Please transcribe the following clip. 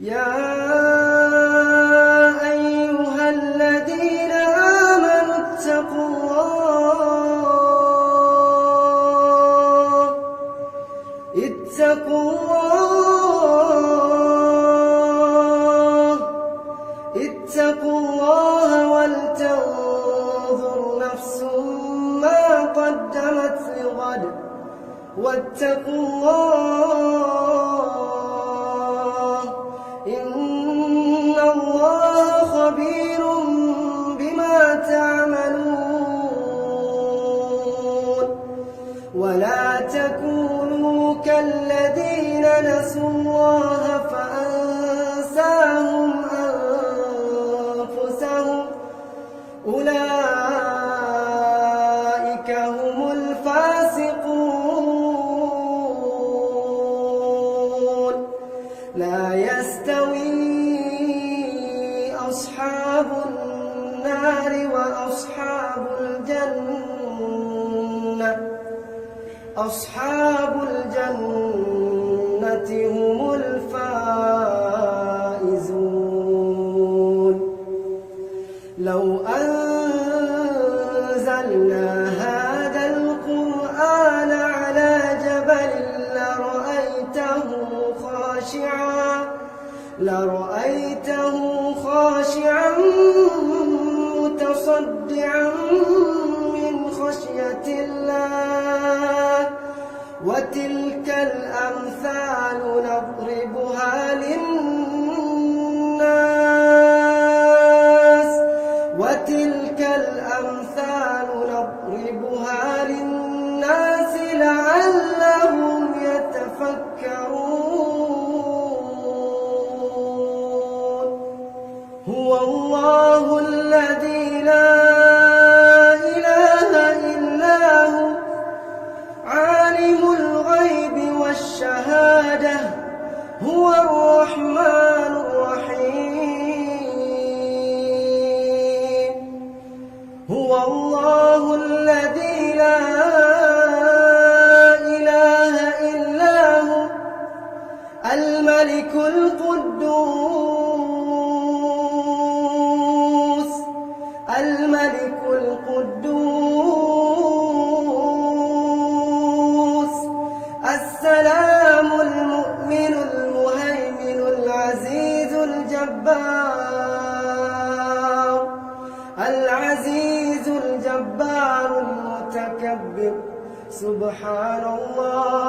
يا أيها الذين آمنوا اتقوا الله ولتنظر نفس ما قدمت لغد واتقوا الله إن الله خبير بما تعملون ولا تكونوا كالذين نسوا الله فأنساهم أنفسهم أولئك هم الفاسقون لا يستوي أصحاب النار وأصحاب الجنة أصحاب الجنة هم الفائزون لو أنزلنا هذا القرآن على جبل لرأيته خاشعا متصدعا من خشية الله وتلك الأمثال نضربها للناس لعلهم يتفكرون هو الله الذي لا إله إلا هو عالم الغيب والشهادة هو الرحمن الرحيم هو الله الذي لا إله إلا هو الملك القدوس السلام المؤمن المهيمن العزيز الجبار المتكبر سبحان الله